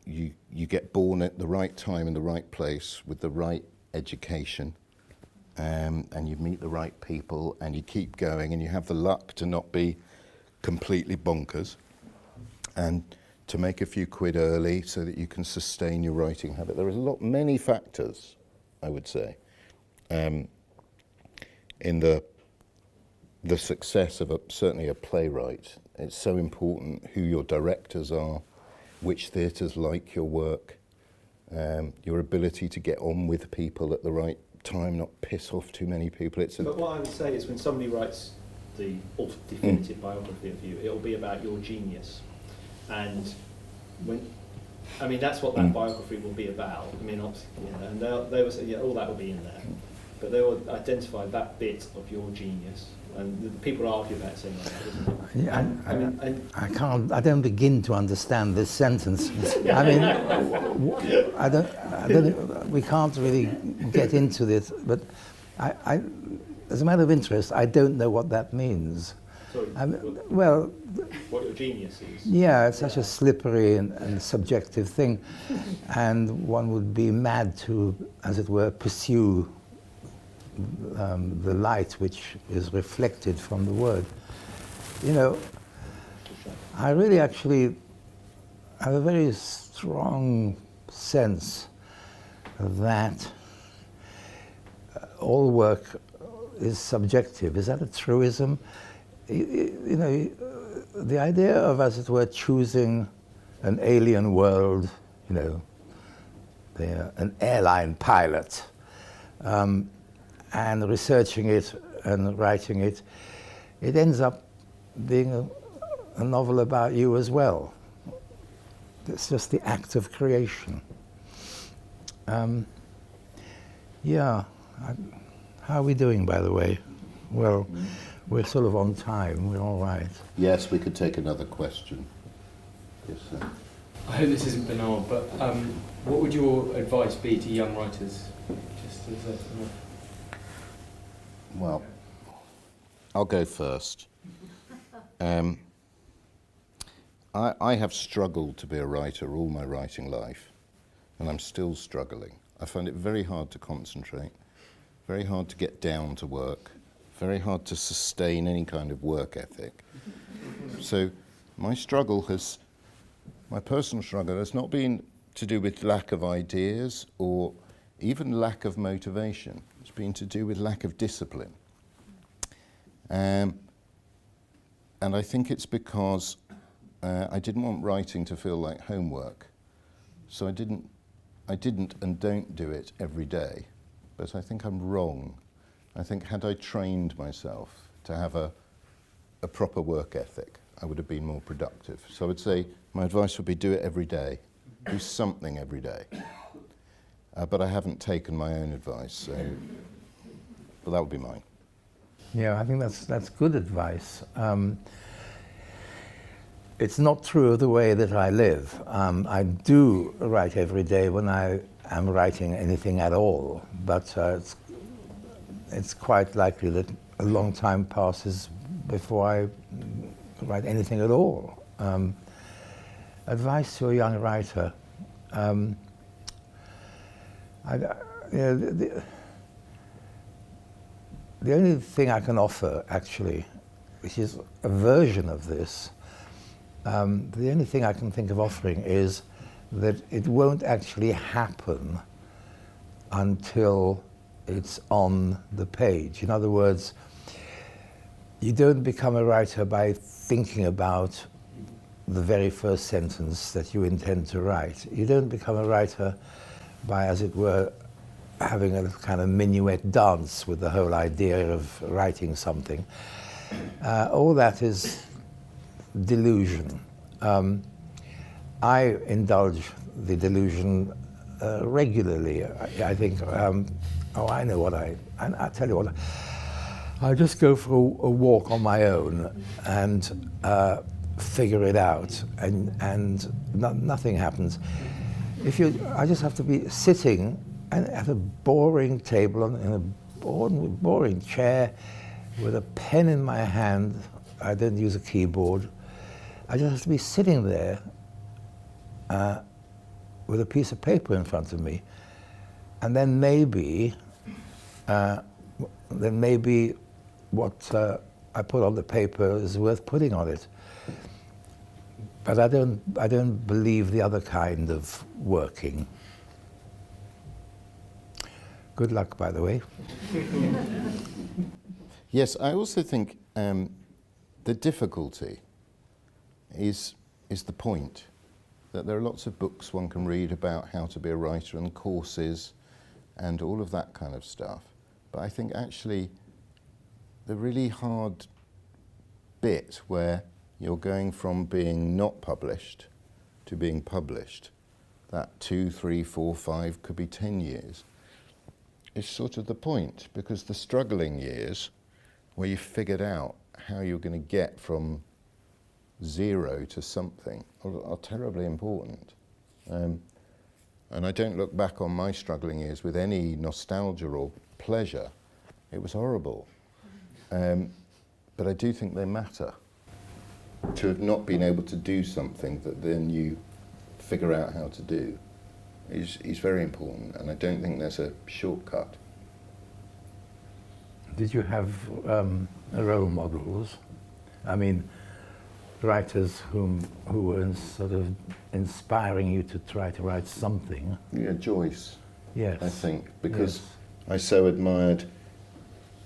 you get born at the right time in the right place with the right education, and you meet the right people, and you keep going, and you have the luck to not be completely bonkers, and to make a few quid early so that you can sustain your writing habit. There are many factors, I would say, in the success of certainly a playwright. It's so important who your directors are, which theatres like your work, your ability to get on with people at the right time, not piss off too many people. But what I would say is when somebody writes the definitive biography of you, it'll be about your genius. And I mean, that's what that biography will be about. I mean, obviously, and they will say, yeah, all that will be in there. But they will identify that bit of your genius. And people argue about saying like that, isn't it? Yeah, I don't begin to understand this sentence. I mean, I don't, we can't really get into this, but as a matter of interest, I don't know what that means. Sorry, well, what your genius is. Yeah, it's such a slippery and subjective thing, and one would be mad to, as it were, pursue the light which is reflected from the word. You know, I really actually have a very strong sense that all work is subjective. Is that a truism? You know, the idea of, as it were, choosing an alien world, you know, an airline pilot, and researching it and writing it, it ends up being a novel about you as well. It's just the act of creation. Yeah, how are we doing, by the way? Well, we're sort of on time, we're all right. Yes, we could take another question. Yes, sir. I hope this isn't banal, but what would your advice be to young writers? Just as a Well, I'll go first. I have struggled to be a writer all my writing life, and I'm still struggling. I find it very hard to concentrate, very hard to get down to work, very hard to sustain any kind of work ethic. So my personal struggle has not been to do with lack of ideas or even lack of motivation. It's been to do with lack of discipline. And I think it's because I didn't want writing to feel like homework. So I didn't and don't do it every day. But I think I'm wrong. I think had I trained myself to have a proper work ethic, I would have been more productive. So I would say my advice would be do it every day. do something every day. But I haven't taken my own advice, so but that would be mine. Yeah, I think that's good advice. It's not true of the way that I live. I do write every day when I am writing anything at all, but it's quite likely that a long time passes before I write anything at all. Advice to a young writer. The only thing I can offer, actually, which is a version of this, the only thing I can think of offering is that it won't actually happen until it's on the page. In other words, you don't become a writer by thinking about the very first sentence that you intend to write. You don't become a writer by, as it were, having a kind of minuet dance with the whole idea of writing something. All that is delusion. I indulge the delusion regularly. I think, I know what I tell you what, I just go for a walk on my own and figure it out, and nothing happens. I just have to be sitting at a boring table, in a boring chair, with a pen in my hand. I don't use a keyboard. I just have to be sitting there with a piece of paper in front of me, and then maybe what I put on the paper is worth putting on it. But I don't believe the other kind of working. Good luck, by the way. Yes, I also think the difficulty is the point. That there are lots of books one can read about how to be a writer and courses and all of that kind of stuff. But I think actually the really hard bit where you're going from being not published to being published, that 2, 3, 4, 5, could be 10 years, is sort of the point, because the struggling years where you figured out how you're going to get from 0 to something are terribly important. And I don't look back on my struggling years with any nostalgia or pleasure. It was horrible. But I do think they matter. To have not been able to do something that then you figure out how to do is very important, and I don't think there's a shortcut. Did you have role models? I mean, writers who were sort of inspiring you to try to write something? Yeah, Joyce. Yes. I think, because yes. I so admired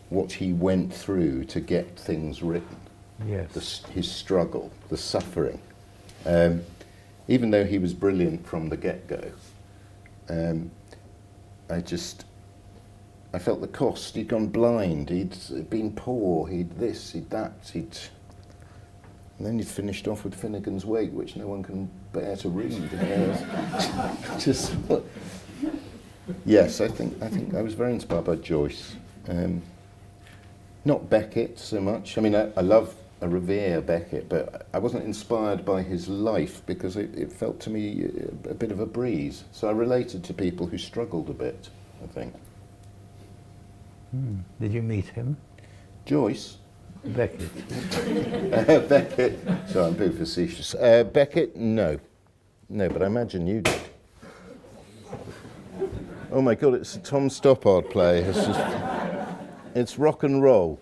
what he went through to get things written. Yes. His struggle, the suffering. Even though he was brilliant from the get-go, I felt the cost. He'd gone blind, he'd been poor, he'd this, he'd that, and then he'd finished off with Finnegan's Wake, which no one can bear to read. Yes, I think I was very inspired by Joyce. Not Beckett so much. I mean, I revere Beckett, but I wasn't inspired by his life because it felt to me a bit of a breeze. So I related to people who struggled a bit, I think. Did you meet him? Joyce? Beckett. Beckett. Sorry, I'm being facetious. Beckett, no. No, but I imagine you did. Oh my God, it's a Tom Stoppard play. It's rock and roll.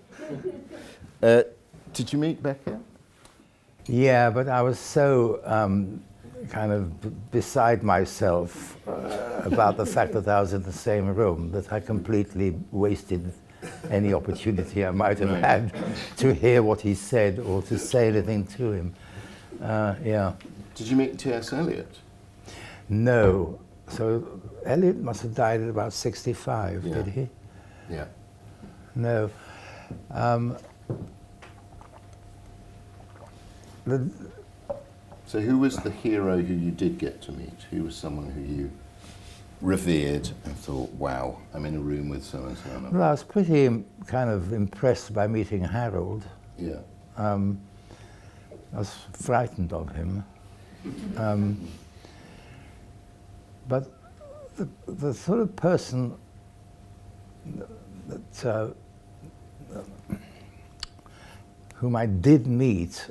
Did you meet Beckett? Yeah, but I was so kind of beside myself about the fact that I was in the same room that I completely wasted any opportunity I might have had to hear what he said or to say anything to him. Yeah. Did you meet T.S. Eliot? No. So Eliot must have died at about 65, Yeah. did he? Yeah. No. So who was the hero who you did get to meet? Who was someone who you revered and thought, wow, I'm in a room with so-and-so? Well, I was pretty kind of impressed by meeting Harold. Yeah. I was frightened of him. But the sort of person that whom I did meet,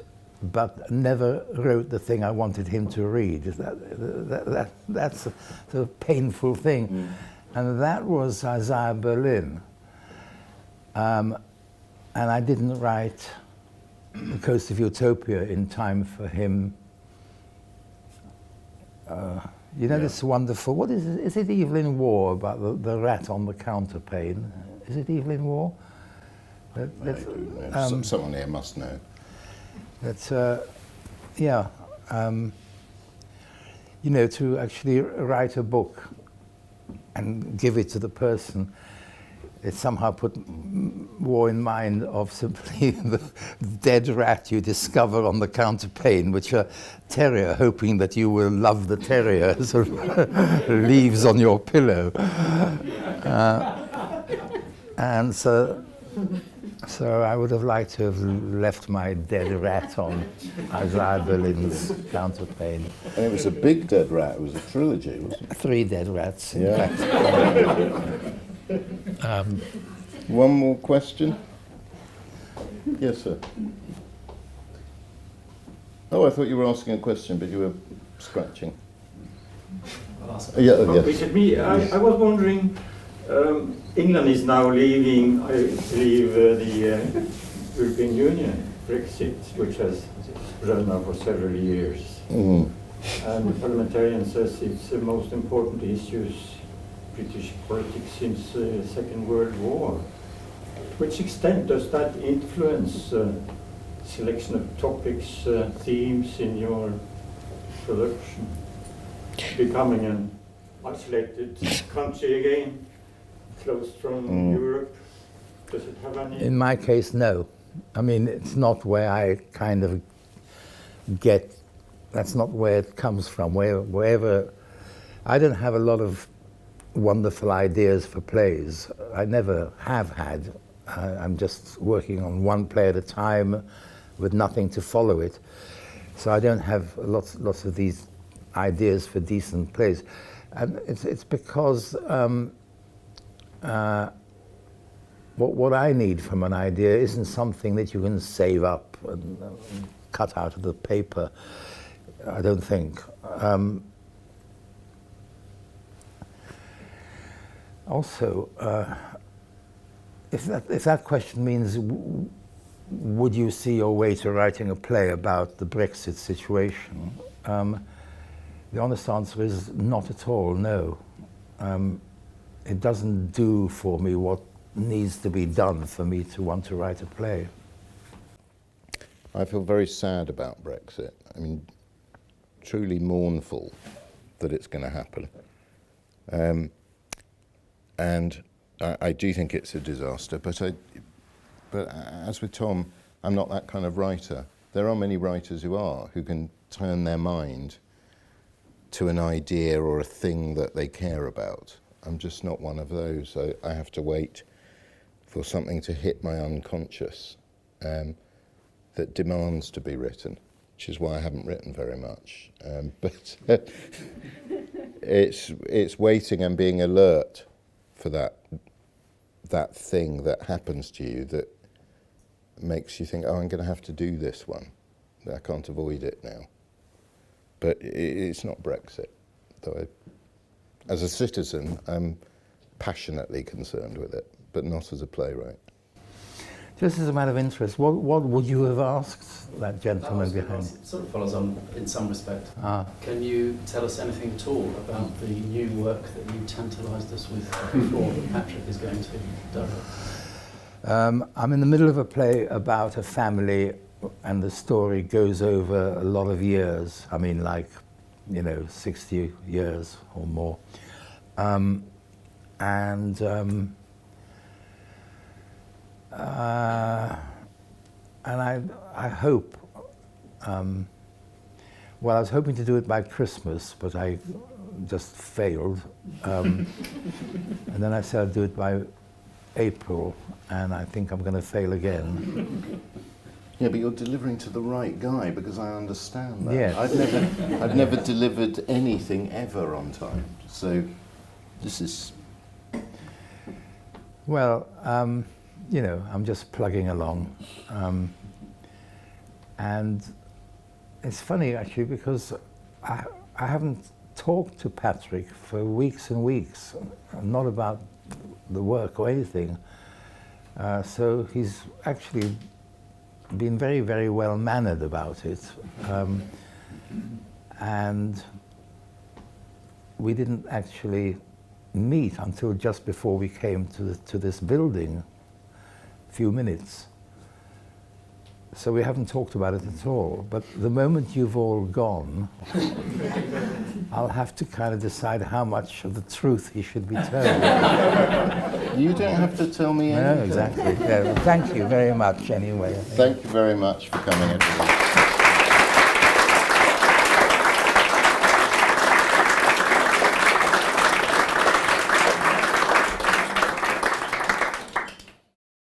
but never wrote the thing I wanted him to read. That's a sort of painful thing. Mm. And that was Isaiah Berlin. And I didn't write The Coast of Utopia in time for him. You know, this wonderful, what is it? Is it Evelyn Waugh about the rat on the counterpane? Is it Evelyn Waugh? I don't know. Someone here must know. That's, yeah, you know, to actually write a book and give it to the person, it somehow put Waugh in mind of simply the dead rat you discover on the counterpane, which a terrier, hoping that you will love the terrier, sort of leaves on your pillow. And so I would have liked to have left my dead rat on Isaiah Berlin's counterpane. And it was a big dead rat. It was a trilogy, wasn't it? 3 dead rats, in Yeah. fact. One more question? Yes, sir. Oh, I thought you were asking a question, but you were scratching. Yeah, yes. With me, I was wondering, England is now leaving, I believe, the European Union, Brexit, which has run now for several years. Mm. And the parliamentarian says it's the most important issues British politics since the Second World War. To which extent does that influence selection of topics, themes in your production? Becoming an isolated country again, closed from Europe, does it have any? In my case, no. I mean, it's not where I kind of get, that's not where it comes from. Wherever, I don't have a lot of wonderful ideas for plays. I never have had. I'm just working on one play at a time with nothing to follow it. So I don't have lots of these ideas for decent plays. And it's because what I need from an idea isn't something that you can save up and cut out of the paper, I don't think. Also, if that question means would you see your way to writing a play about the Brexit situation, the honest answer is not at all, no. It doesn't do for me what needs to be done for me to want to write a play. I feel very sad about Brexit. I mean, truly mournful that it's going to happen. And I do think it's a disaster, but as with Tom, I'm not that kind of writer. There are many writers who can turn their mind to an idea or a thing that they care about. I'm just not one of those. I have to wait for something to hit my unconscious that demands to be written, which is why I haven't written very much. But it's waiting and being alert for that thing that happens to you that makes you think, oh, I'm going to have to do this one. I can't avoid it now. But it's not Brexit. Though as a citizen, I'm passionately concerned with it, but not as a playwright. Just as a matter of interest, what would you have asked that gentleman behind? It sort of follows on in some respect. Ah. Can you tell us anything at all about the new work that you tantalised us with before that Patrick is going to direct? I'm in the middle of a play about a family, and the story goes over a lot of years. I mean, like, 60 years or more. And I hope, Well, I was hoping to do it by Christmas, but I just failed. And then I said I'd do it by April, and I think I'm going to fail again. Yeah, but you're delivering to the right guy, because I understand that. Yes. I've never delivered anything ever on time. So this is... Well, you know, I'm just plugging along. And it's funny, actually, because I haven't talked to Patrick for weeks and weeks, not about the work or anything. So he's actually been very, very well mannered about it. And we didn't actually meet until just before we came to this building, a few minutes. So we haven't talked about it at all. But the moment you've all gone, I'll have to kind of decide how much of the truth he should be telling. You don't have to tell me anything. No, exactly. Yeah, well, thank you very much anyway. Thank you very much for coming, everyone.